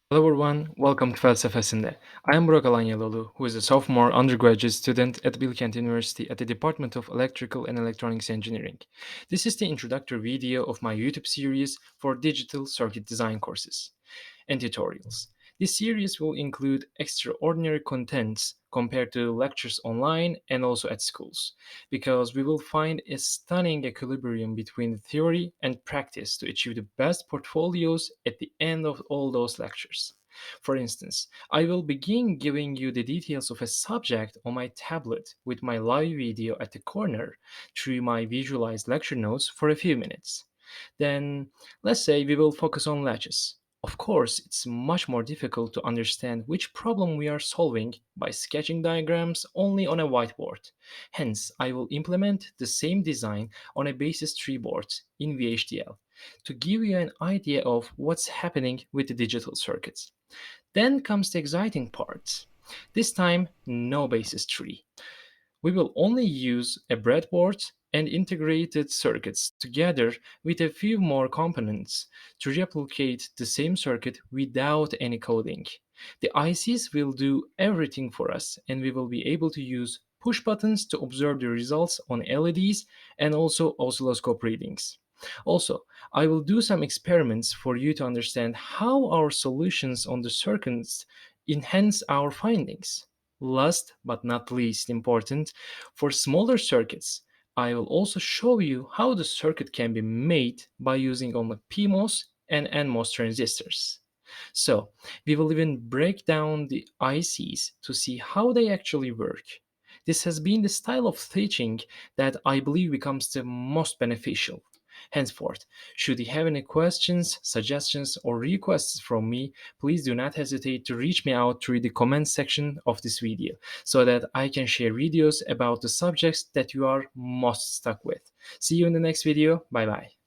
Hello everyone, welcome to Felsefesinde. I am Burak Alanyalıoğlu, who is a sophomore undergraduate student at Bilkent University at the Department of Electrical and Electronics Engineering. This is the introductory video of my YouTube series for digital circuit design courses and tutorials. This series will include extraordinary contents compared to lectures online and also at schools, because we will find a stunning equilibrium between the theory and practice to achieve the best portfolios at the end of all those lectures. For instance, I will begin giving you the details of a subject on my tablet with my live video at the corner through my visualized lecture notes for a few minutes. Then, let's say we will focus on latches. Of course, it's much more difficult to understand which problem we are solving by sketching diagrams only on a whiteboard. Hence, I will implement the same design on a BASYS3 board in VHDL to give you an idea of what's happening with the digital circuits. Then comes the exciting part. This time, no BASYS3. We will only use a breadboard and integrated circuits together with a few more components to replicate the same circuit without any coding. The ICs will do everything for us, and we will be able to use push buttons to observe the results on LEDs and also oscilloscope readings. Also, I will do some experiments for you to understand how our solutions on the circuits enhance our findings. Last but not least important, for smaller circuits, I will also show you how the circuit can be made by using only PMOS and NMOS transistors. So, we will even break down the ICs to see how they actually work. This has been the style of teaching that I believe becomes the most beneficial. Henceforth, should you have any questions, suggestions, or requests from me, please do not hesitate to reach me out through the comment section of this video so that I can share videos about the subjects that you are most stuck with. See you in the next video. Bye bye.